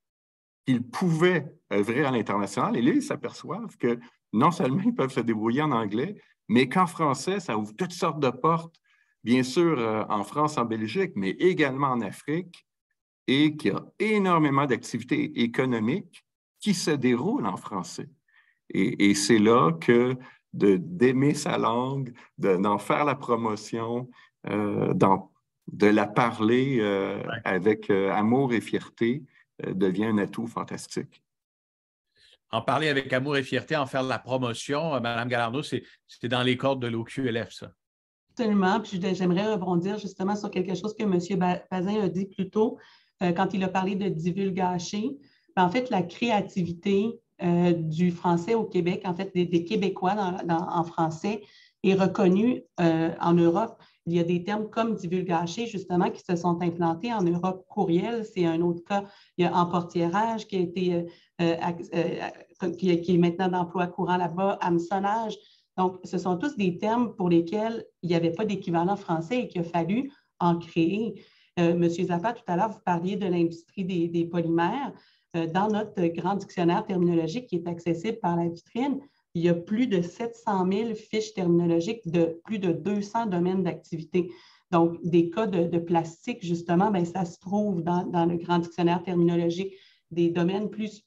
Ils pouvaient œuvrer à l'international. Et là, ils s'aperçoivent que non seulement ils peuvent se débrouiller en anglais, mais qu'en français, ça ouvre toutes sortes de portes. Bien sûr, en France, en Belgique, mais également en Afrique, et qu'il y a énormément d'activités économiques qui se déroulent en français. Et c'est là que d'aimer sa langue, d'en faire la promotion, de la parler avec amour et fierté, devient un atout fantastique. En parler avec amour et fierté, en faire la promotion, Mme Galardeau, c'est dans les cordes de l'OQLF, ça. Absolument. Puis j'aimerais rebondir justement sur quelque chose que M. Pazin a dit plus tôt quand il a parlé de divulgacher. En fait, la créativité du français au Québec, en fait, des Québécois en français, est reconnue en Europe. Il y a des termes comme divulgacher, justement, qui se sont implantés en Europe. Courriel, c'est un autre cas. Il y a emportiérage qui a été qui est maintenant d'emploi courant là-bas, hameçonnage. Donc, ce sont tous des termes pour lesquels il n'y avait pas d'équivalent français et qu'il a fallu en créer. Monsieur Zappa, tout à l'heure, vous parliez de l'industrie des polymères. Dans notre grand dictionnaire terminologique qui est accessible par la vitrine, il y a plus de 700 000 fiches terminologiques de plus de 200 domaines d'activité. Donc, des cas de plastique, justement, bien, ça se trouve dans le grand dictionnaire terminologique, des domaines plus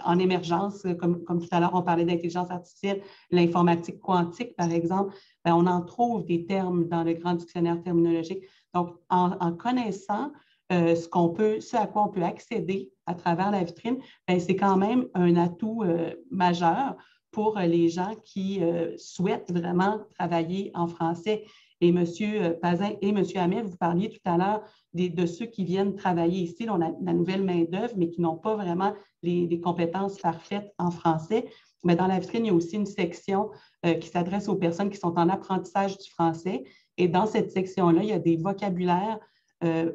en émergence, comme tout à l'heure, on parlait d'intelligence artificielle, l'informatique quantique, par exemple, bien, on en trouve des termes dans le grand dictionnaire terminologique. Donc, en connaissant ce à quoi on peut accéder à travers la vitrine, bien, c'est quand même un atout majeur pour les gens qui souhaitent vraiment travailler en français. Et M. Pazin et M. Hamel, vous parliez tout à l'heure de ceux qui viennent travailler ici, on a la nouvelle main-d'œuvre, mais qui n'ont pas vraiment les compétences parfaites en français. Mais dans la vitrine, il y a aussi une section qui s'adresse aux personnes qui sont en apprentissage du français. Et dans cette section-là, il y a des vocabulaires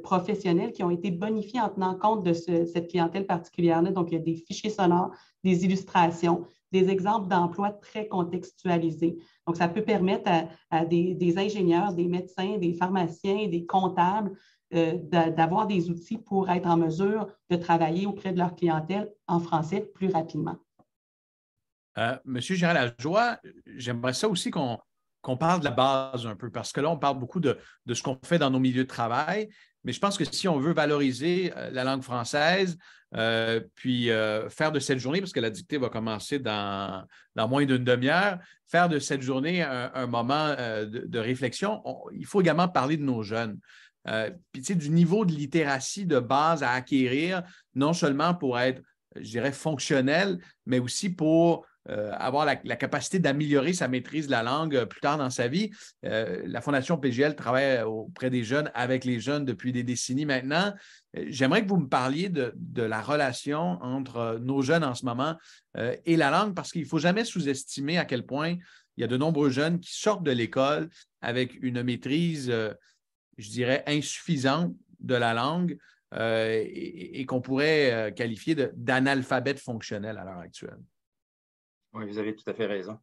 professionnels qui ont été bonifiés en tenant compte de cette clientèle particulière-là. Donc, il y a des fichiers sonores, des illustrations, des exemples d'emplois très contextualisés. Donc, ça peut permettre à des ingénieurs, des médecins, des pharmaciens, des comptables d'avoir des outils pour être en mesure de travailler auprès de leur clientèle en français plus rapidement. Monsieur Gérald Lajoie, j'aimerais ça aussi qu'on parle de la base un peu, parce que là, on parle beaucoup de ce qu'on fait dans nos milieux de travail, mais je pense que si on veut valoriser la langue française, puis faire de cette journée, parce que la dictée va commencer dans moins d'une demi-heure, faire de cette journée un moment de réflexion, il faut également parler de nos jeunes. Puis, tu sais, du niveau de littératie de base à acquérir, non seulement pour être, je dirais, fonctionnel, mais aussi pour avoir la capacité d'améliorer sa maîtrise de la langue plus tard dans sa vie. La Fondation PGL travaille auprès des jeunes, avec les jeunes depuis des décennies maintenant. J'aimerais que vous me parliez de la relation entre nos jeunes en ce moment et la langue, parce qu'il ne faut jamais sous-estimer à quel point il y a de nombreux jeunes qui sortent de l'école avec une maîtrise, je dirais, insuffisante de la langue et qu'on pourrait qualifier d'analphabète fonctionnel à l'heure actuelle. Oui, vous avez tout à fait raison.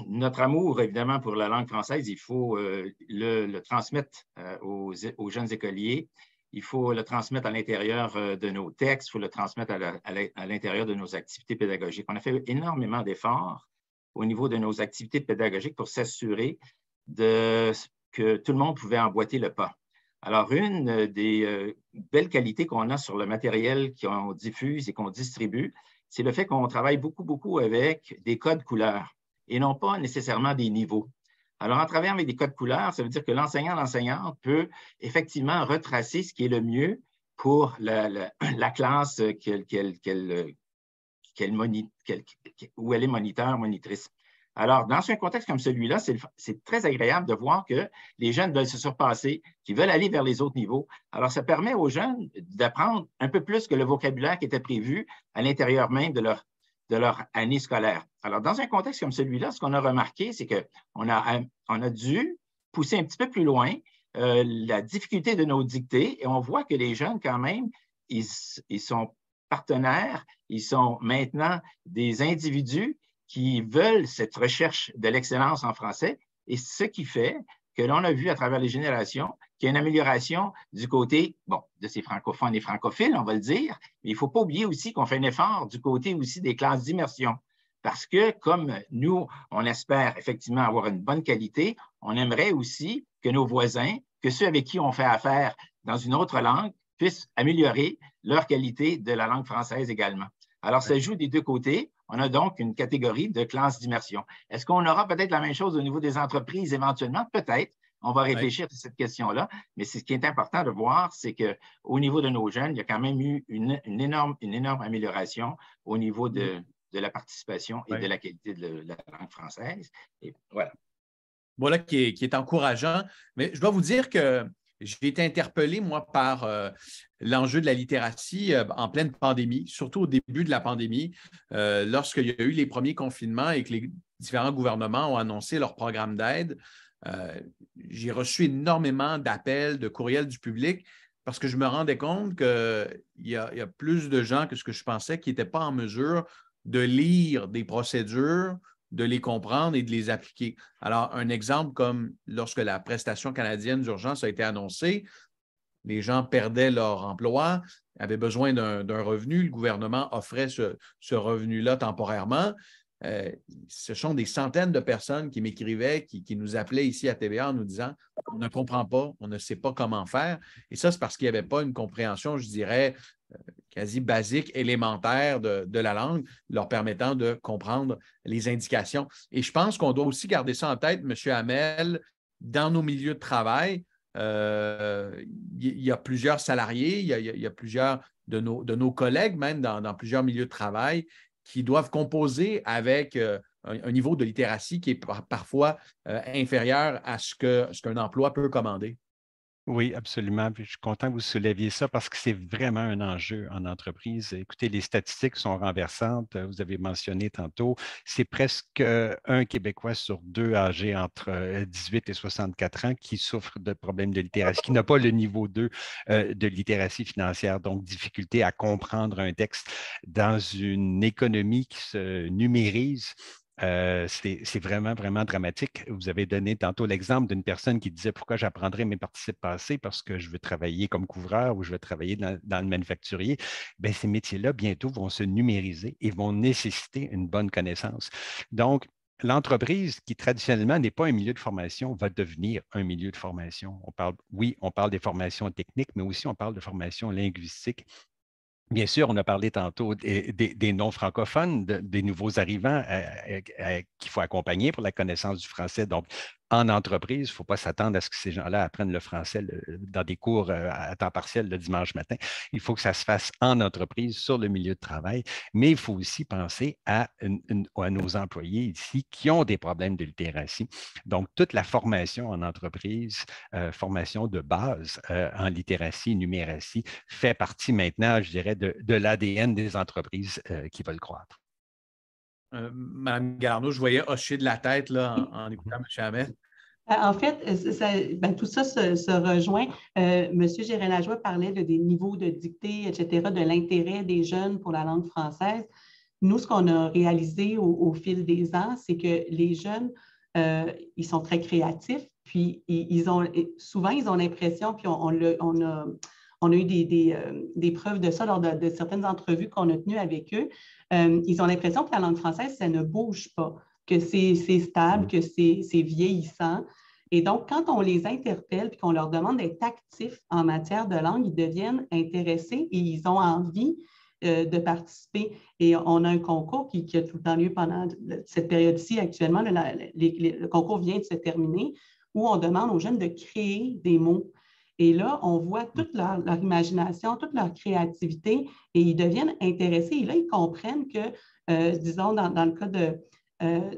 Notre amour, évidemment, pour la langue française, il faut le transmettre aux jeunes écoliers. Il faut le transmettre à l'intérieur de nos textes, il faut le transmettre à l'intérieur de nos activités pédagogiques. On a fait énormément d'efforts au niveau de nos activités pédagogiques pour s'assurer que tout le monde pouvait emboîter le pas. Alors, une des belles qualités qu'on a sur le matériel qu'on diffuse et qu'on distribue, c'est le fait qu'on travaille beaucoup, beaucoup avec des codes couleurs et non pas nécessairement des niveaux. Alors, en travaillant avec des codes couleurs, ça veut dire que l'enseignante peut effectivement retracer ce qui est le mieux pour la classe où elle est moniteur, monitrice. Alors, dans un contexte comme celui-là, c'est très agréable de voir que les jeunes veulent se surpasser, qu'ils veulent aller vers les autres niveaux. Alors, ça permet aux jeunes d'apprendre un peu plus que le vocabulaire qui était prévu à l'intérieur même de leur année scolaire. Alors, dans un contexte comme celui-là, ce qu'on a remarqué, c'est qu'on a dû pousser un petit peu plus loin la difficulté de nos dictées et on voit que les jeunes, quand même, ils sont partenaires, ils sont maintenant des individus qui veulent cette recherche de l'excellence en français et ce qui fait que l'on a vu à travers les générations qu'il y a une amélioration du côté, bon, de ces francophones et francophiles, on va le dire, mais il ne faut pas oublier aussi qu'on fait un effort du côté aussi des classes d'immersion. Parce que comme nous, on espère effectivement avoir une bonne qualité, on aimerait aussi que nos voisins, que ceux avec qui on fait affaire dans une autre langue, puissent améliorer leur qualité de la langue française également. Alors, ça joue des deux côtés. On a donc une catégorie de classe d'immersion. Est-ce qu'on aura peut-être la même chose au niveau des entreprises éventuellement? Peut-être. On va réfléchir à cette question-là. Mais ce qui est important de voir, c'est qu'au niveau de nos jeunes, il y a quand même eu une énorme amélioration au niveau de la participation et de la qualité de la langue française. Et voilà. Voilà qui est encourageant. Mais je dois vous dire que j'ai été interpellé, moi, par l'enjeu de la littératie en pleine pandémie, surtout au début de la pandémie, lorsqu'il y a eu les premiers confinements et que les différents gouvernements ont annoncé leur programme d'aide. J'ai reçu énormément d'appels, de courriels du public parce que je me rendais compte qu'il y a plus de gens que ce que je pensais qui n'étaient pas en mesure de lire des procédures, de les comprendre et de les appliquer. Alors, un exemple comme lorsque la prestation canadienne d'urgence a été annoncée, les gens perdaient leur emploi, avaient besoin d'un revenu, le gouvernement offrait ce revenu-là temporairement. Ce sont des centaines de personnes qui m'écrivaient, qui nous appelaient ici à TVA en nous disant « on ne comprend pas, on ne sait pas comment faire ». Et ça, c'est parce qu'il n'y avait pas une compréhension, je dirais, quasi basique, élémentaire de la langue, leur permettant de comprendre les indications. Et je pense qu'on doit aussi garder ça en tête, M. Hamel, dans nos milieux de travail. Il y a plusieurs salariés, il y a plusieurs de nos collègues, même dans plusieurs milieux de travail, qui doivent composer avec un niveau de littératie qui est parfois inférieur à ce qu'un emploi peut commander. Oui, absolument. Puis je suis content que vous souleviez ça parce que c'est vraiment un enjeu en entreprise. Écoutez, les statistiques sont renversantes. Vous avez mentionné tantôt, c'est presque un Québécois sur deux âgés entre 18 et 64 ans qui souffre de problèmes de littératie, qui n'a pas le niveau 2 de littératie financière, donc difficulté à comprendre un texte dans une économie qui se numérise. C'est vraiment, vraiment dramatique. Vous avez donné tantôt l'exemple d'une personne qui disait pourquoi j'apprendrais mes participes passés parce que je veux travailler comme couvreur ou je veux travailler dans le manufacturier. Bien, ces métiers-là, bientôt, vont se numériser et vont nécessiter une bonne connaissance. Donc, l'entreprise, qui traditionnellement n'est pas un milieu de formation, va devenir un milieu de formation. Oui, on parle des formations techniques, mais aussi on parle de formation linguistique. Bien sûr, on a parlé tantôt des non-francophones, des nouveaux arrivants qu'il faut accompagner pour la connaissance du français. Donc, en entreprise, il ne faut pas s'attendre à ce que ces gens-là apprennent le français dans des cours à temps partiel le dimanche matin. Il faut que ça se fasse en entreprise, sur le milieu de travail, mais il faut aussi penser à nos employés ici qui ont des problèmes de littératie. Donc, toute la formation en entreprise, formation de base en littératie, numératie, fait partie maintenant, je dirais, de l'ADN des entreprises qui veulent croître. Mme Garneau, je voyais hocher de la tête là, en écoutant M. Hamel. En fait, tout ça se rejoint. M. Gérin-Lajoie parlait des niveaux de dictée, etc., de l'intérêt des jeunes pour la langue française. Nous, ce qu'on a réalisé au fil des ans, c'est que les jeunes, ils sont très créatifs, puis souvent, ils ont l'impression, puis on a eu des preuves de ça lors de certaines entrevues qu'on a tenues avec eux. Ils ont l'impression que la langue française, ça ne bouge pas, que c'est stable, que c'est vieillissant. Et donc, quand on les interpelle et qu'on leur demande d'être actifs en matière de langue, ils deviennent intéressés et ils ont envie de participer. Et on a un concours qui a tout le temps lieu pendant cette période-ci actuellement. Le concours vient de se terminer, où on demande aux jeunes de créer des mots. Et là, on voit toute leur imagination, toute leur créativité et ils deviennent intéressés. Et là, ils comprennent que, disons, dans le cas de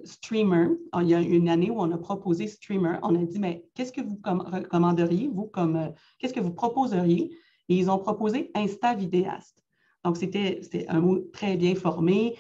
Streamer, il y a une année où on a proposé Streamer, on a dit, mais qu'est-ce que vous recommanderiez, vous, qu'est-ce que vous proposeriez? Et ils ont proposé Insta Vidéaste. Donc, c'était un mot très bien formé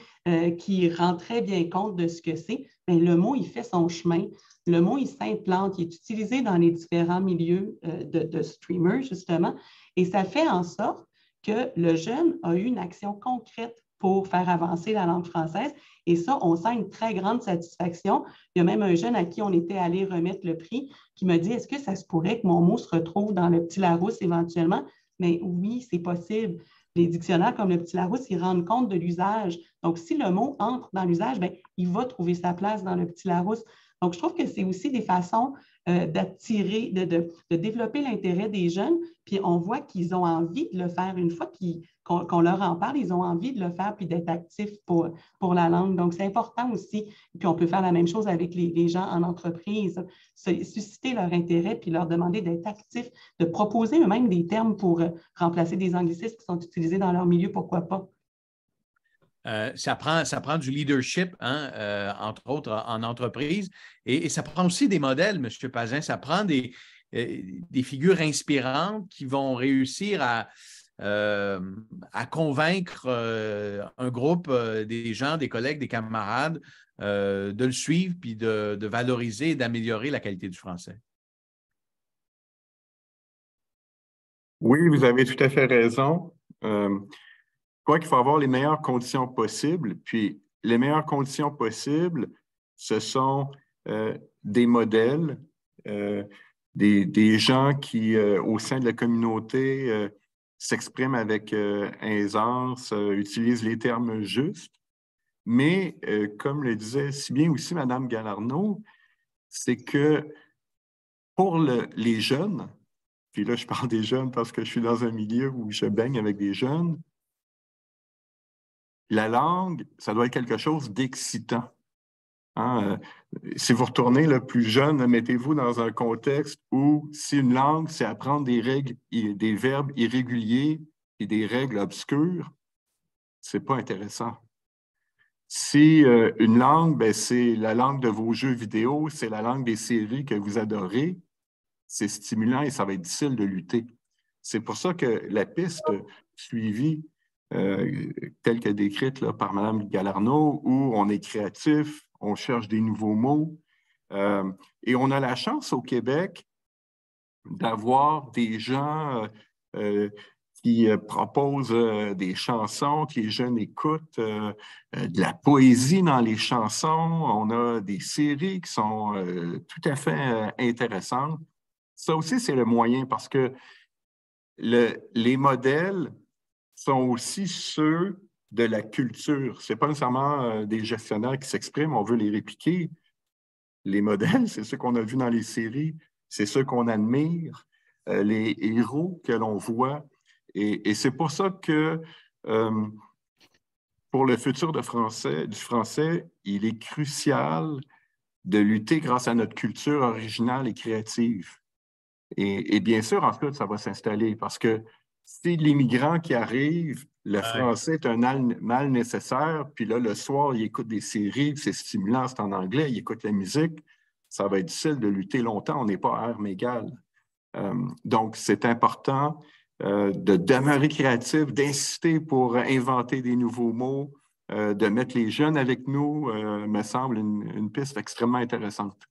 qui rend très bien compte de ce que c'est. Mais le mot, il fait son chemin. Le mot, il s'implante, il est utilisé dans les différents milieux de streamers, justement, et ça fait en sorte que le jeune a eu une action concrète pour faire avancer la langue française. Et ça, on sent une très grande satisfaction. Il y a même un jeune à qui on était allé remettre le prix qui m'a dit, est-ce que ça se pourrait que mon mot se retrouve dans le Petit Larousse éventuellement? Mais oui, c'est possible. Les dictionnaires comme le Petit Larousse, ils rendent compte de l'usage. Donc, si le mot entre dans l'usage, bien, il va trouver sa place dans le Petit Larousse. Donc, je trouve que c'est aussi des façons d'attirer, de développer l'intérêt des jeunes. Puis, on voit qu'ils ont envie de le faire. Une fois qu'on leur en parle, ils ont envie de le faire puis d'être actifs pour la langue. Donc, c'est important aussi. Puis, on peut faire la même chose avec les gens en entreprise, susciter leur intérêt puis leur demander d'être actifs, de proposer eux-mêmes des termes pour remplacer des anglicismes qui sont utilisés dans leur milieu, pourquoi pas. Ça prend du leadership, hein, entre autres en entreprise, et ça prend aussi des modèles, M. Pazin. Ça prend des figures inspirantes qui vont réussir à convaincre un groupe, des gens, des collègues, des camarades, de le suivre puis de valoriser et d'améliorer la qualité du français. Oui, vous avez tout à fait raison. Je crois qu'il faut avoir les meilleures conditions possibles. Puis, les meilleures conditions possibles, ce sont des modèles, des gens qui, au sein de la communauté, s'expriment avec aisance, utilisent les termes justes. Mais, comme le disait si bien aussi Mme Galarneau, c'est que pour les jeunes, puis là, je parle des jeunes parce que je suis dans un milieu où je baigne avec des jeunes, la langue, ça doit être quelque chose d'excitant. Hein? Si vous retournez le plus jeune, mettez-vous dans un contexte où si une langue, c'est apprendre des règles, des verbes irréguliers et des règles obscures, c'est pas intéressant. Si une langue, ben, c'est la langue de vos jeux vidéo, c'est la langue des séries que vous adorez, c'est stimulant et ça va être difficile de lutter. C'est pour ça que la piste suivie, telle que décrite là, par Mme Galarneau, où on est créatif, on cherche des nouveaux mots, et on a la chance au Québec d'avoir des gens qui proposent des chansons, que les jeunes écoutent, de la poésie dans les chansons. On a des séries qui sont tout à fait intéressantes. Ça aussi, c'est le moyen parce que les modèles sont aussi ceux de la culture. Ce n'est pas nécessairement des gestionnaires qui s'expriment, on veut les répliquer. Les modèles, c'est ceux qu'on a vus dans les séries, c'est ceux qu'on admire, les héros que l'on voit. Et c'est pour ça que pour le futur du français, il est crucial de lutter grâce à notre culture originale et créative. Et bien sûr, ensuite, ça va s'installer parce que c'est l'immigrant qui arrive, le français est un mal nécessaire, puis là, le soir, il écoute des séries, c'est stimulant, c'est en anglais, il écoute la musique, ça va être difficile de lutter longtemps, on n'est pas à armes égales. Donc, c'est important de demeurer créatif, d'insister pour inventer des nouveaux mots, de mettre les jeunes avec nous, me semble une piste extrêmement intéressante.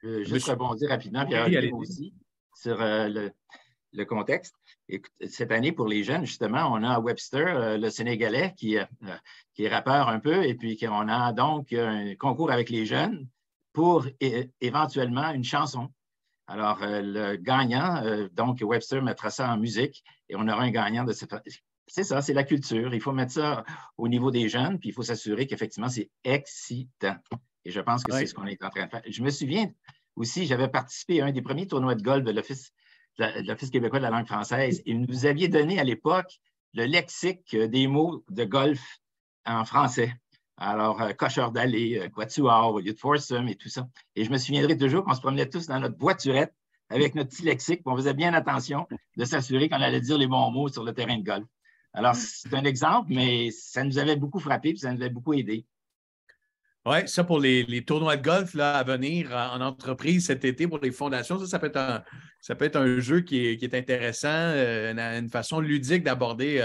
Juste rebondir rapidement, Pierre aussi, sur le contexte. Écoute, cette année, pour les jeunes, justement, on a Webster, le Sénégalais, qui est rappeur un peu, et puis on a donc un concours avec les jeunes pour éventuellement une chanson. Alors, le gagnant, donc Webster mettra ça en musique et on aura un gagnant de cette... C'est ça, c'est la culture. Il faut mettre ça au niveau des jeunes, puis il faut s'assurer qu'effectivement, c'est excitant. Et je pense que c'est ce qu'on est en train de faire. Je me souviens aussi, j'avais participé à un des premiers tournois de golf de l'Office québécois de la langue française et vous aviez donné à l'époque le lexique des mots de golf en français. Alors, cocheur d'allée, quatuor, au lieu de foursome et tout ça. Et je me souviendrai toujours qu'on se promenait tous dans notre voiturette avec notre petit lexique, puis on faisait bien attention de s'assurer qu'on allait dire les bons mots sur le terrain de golf. Alors, c'est un exemple, mais ça nous avait beaucoup frappé et ça nous avait beaucoup aidé. Oui, ça pour les tournois de golf là, à venir en entreprise cet été pour les fondations, ça peut être un jeu qui est intéressant, une façon ludique d'aborder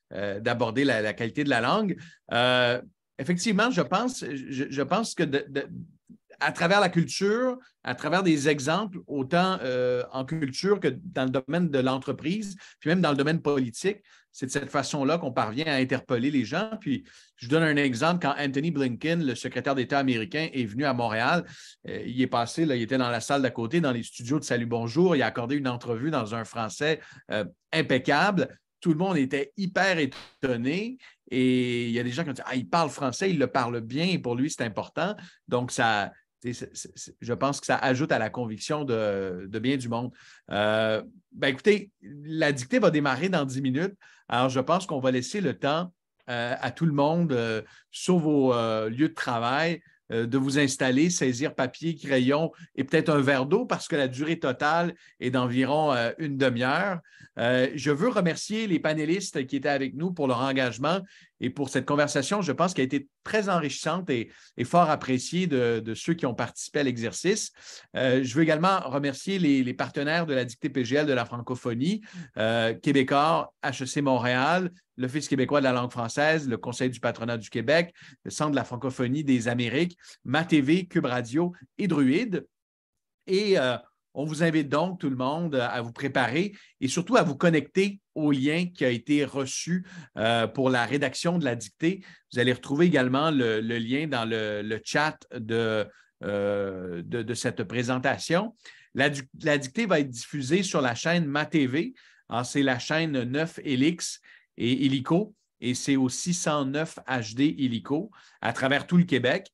la qualité de la langue. Effectivement, je pense que à travers la culture, à travers des exemples, autant en culture que dans le domaine de l'entreprise, puis même dans le domaine politique, c'est de cette façon-là qu'on parvient à interpeller les gens. Puis, je donne un exemple. Quand Anthony Blinken, le secrétaire d'État américain, est venu à Montréal, il est passé, là, il était dans la salle d'à côté, dans les studios de Salut Bonjour. Il a accordé une entrevue dans un français impeccable. Tout le monde était hyper étonné. Et il y a des gens qui ont dit « Ah, il parle français, il le parle bien, et pour lui, c'est important. » Donc, je pense que ça ajoute à la conviction de bien du monde. Écoutez, la dictée va démarrer dans 10 minutes. Alors, je pense qu'on va laisser le temps à tout le monde sur vos lieux de travail de vous installer, saisir papier, crayon et peut-être un verre d'eau parce que la durée totale est d'environ une demi-heure. Je veux remercier les panélistes qui étaient avec nous pour leur engagement et pour cette conversation, je pense qu'elle a été très enrichissante et fort appréciée de ceux qui ont participé à l'exercice. Je veux également remercier les partenaires de la dictée PGL de la francophonie, Québecor, HEC Montréal, l'Office québécois de la langue française, le Conseil du patronat du Québec, le Centre de la francophonie des Amériques, MaTV, Cube Radio et Druide. Et on vous invite donc, tout le monde, à vous préparer et surtout à vous connecter au lien qui a été reçu pour la rédaction de la dictée. Vous allez retrouver également le lien dans le chat de cette présentation. La dictée va être diffusée sur la chaîne MaTV. C'est la chaîne 9 Helix et Illico, et c'est aussi 109 HD Illico à travers tout le Québec.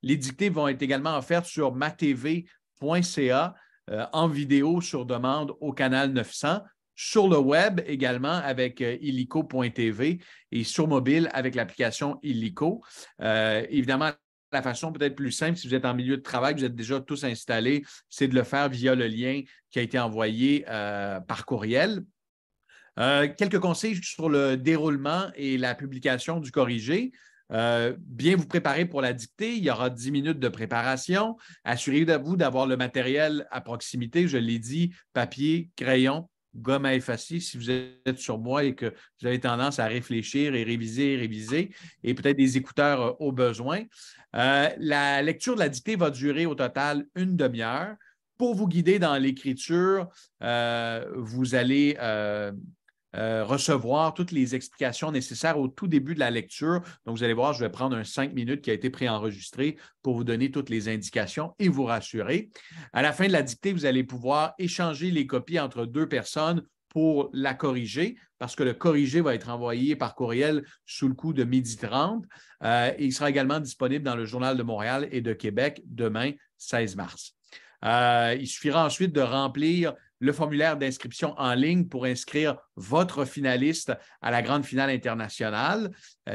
Les dictées vont être également offertes sur matv.ca en vidéo sur demande au canal 900, sur le web également avec illico.tv et sur mobile avec l'application Illico. Évidemment, la façon peut-être plus simple, si vous êtes en milieu de travail, vous êtes déjà tous installés, c'est de le faire via le lien qui a été envoyé par courriel. Quelques conseils sur le déroulement et la publication du corrigé. Bien vous préparer pour la dictée. Il y aura 10 minutes de préparation. Assurez-vous d'avoir le matériel à proximité. Je l'ai dit, papier, crayon, gomme à effacer si vous êtes sur moi et que vous avez tendance à réfléchir et réviser, et peut-être des écouteurs au besoin. La lecture de la dictée va durer au total une demi-heure. Pour vous guider dans l'écriture, vous allez recevoir toutes les explications nécessaires au tout début de la lecture. Donc, vous allez voir, je vais prendre un 5 minutes qui a été préenregistré pour vous donner toutes les indications et vous rassurer. À la fin de la dictée, vous allez pouvoir échanger les copies entre 2 personnes pour la corriger, parce que le corrigé va être envoyé par courriel sous le coup de 12h30. Et il sera également disponible dans le Journal de Montréal et de Québec demain, 16 mars. Il suffira ensuite de remplir le formulaire d'inscription en ligne pour inscrire votre finaliste à la grande finale internationale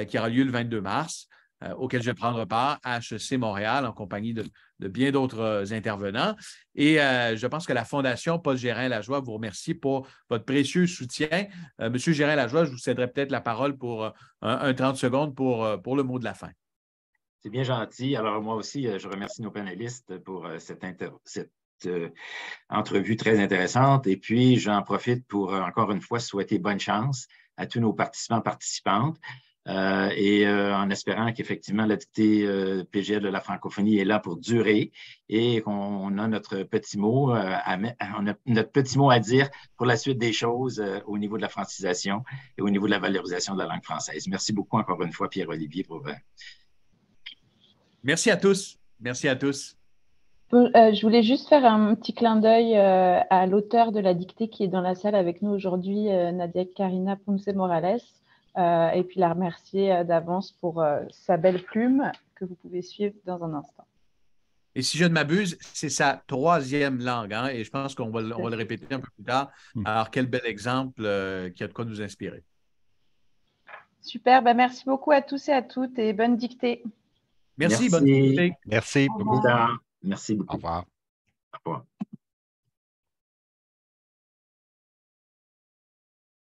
qui aura lieu le 22 mars, auquel je vais prendre part à HEC Montréal en compagnie de bien d'autres intervenants. Et je pense que la Fondation Paul Gérin-Lajoie vous remercie pour votre précieux soutien. Monsieur Gérin-Lajoie, je vous céderai peut-être la parole pour un 30 secondes pour le mot de la fin. C'est bien gentil. Alors, moi aussi, je remercie nos panélistes pour cette entrevue très intéressante. Et puis, j'en profite pour, encore une fois, souhaiter bonne chance à tous nos participantes. En espérant qu'effectivement, la dictée PGL de la francophonie est là pour durer et qu'on a notre petit mot à dire pour la suite des choses au niveau de la francisation et au niveau de la valorisation de la langue française. Merci beaucoup encore une fois, Pierre-Olivier, pour... Merci à tous. Merci à tous. Je voulais juste faire un petit clin d'œil à l'auteur de la dictée qui est dans la salle avec nous aujourd'hui, Nadia Karina Ponce Morales, et puis la remercier d'avance pour sa belle plume que vous pouvez suivre dans un instant. Et si je ne m'abuse, c'est sa 3e langue, hein, et je pense qu'on va le répéter un peu plus tard. Alors, quel bel exemple qui a de quoi nous inspirer. Super, merci beaucoup à tous et à toutes et bonne dictée. Merci, bonne dictée. Merci beaucoup. Merci beaucoup. Au revoir. Au revoir.